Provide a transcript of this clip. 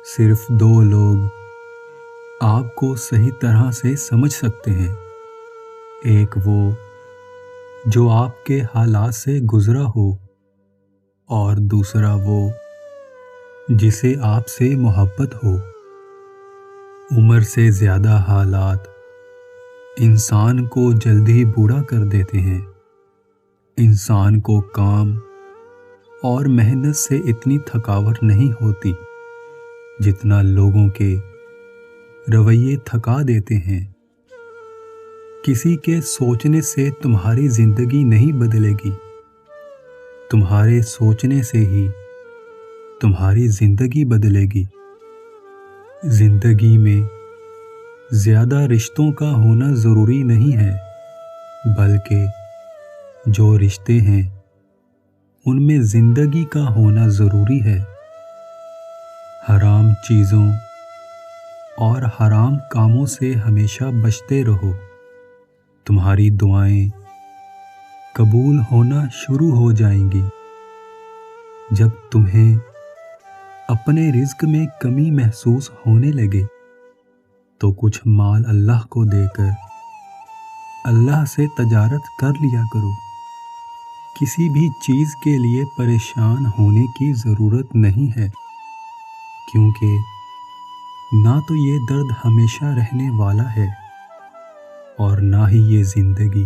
صرف دو لوگ آپ کو صحیح طرح سے سمجھ سکتے ہیں، ایک وہ جو آپ کے حالات سے گزرا ہو، اور دوسرا وہ جسے آپ سے محبت ہو۔ عمر سے زیادہ حالات انسان کو جلدی بوڑھا کر دیتے ہیں۔ انسان کو کام اور محنت سے اتنی تھکاوٹ نہیں ہوتی جتنا لوگوں کے رویے تھکا دیتے ہیں۔ کسی کے سوچنے سے تمہاری زندگی نہیں بدلے گی، تمہارے سوچنے سے ہی تمہاری زندگی بدلے گی۔ زندگی میں زیادہ رشتوں کا ہونا ضروری نہیں ہے، بلکہ جو رشتے ہیں ان میں زندگی کا ہونا ضروری ہے۔ حرام چیزوں اور حرام کاموں سے ہمیشہ بچتے رہو، تمہاری دعائیں قبول ہونا شروع ہو جائیں گی۔ جب تمہیں اپنے رزق میں کمی محسوس ہونے لگے تو کچھ مال اللہ کو دے کر اللہ سے تجارت کر لیا کرو۔ کسی بھی چیز کے لیے پریشان ہونے کی ضرورت نہیں ہے، کیونکہ نہ تو یہ درد ہمیشہ رہنے والا ہے اور نہ ہی یہ زندگی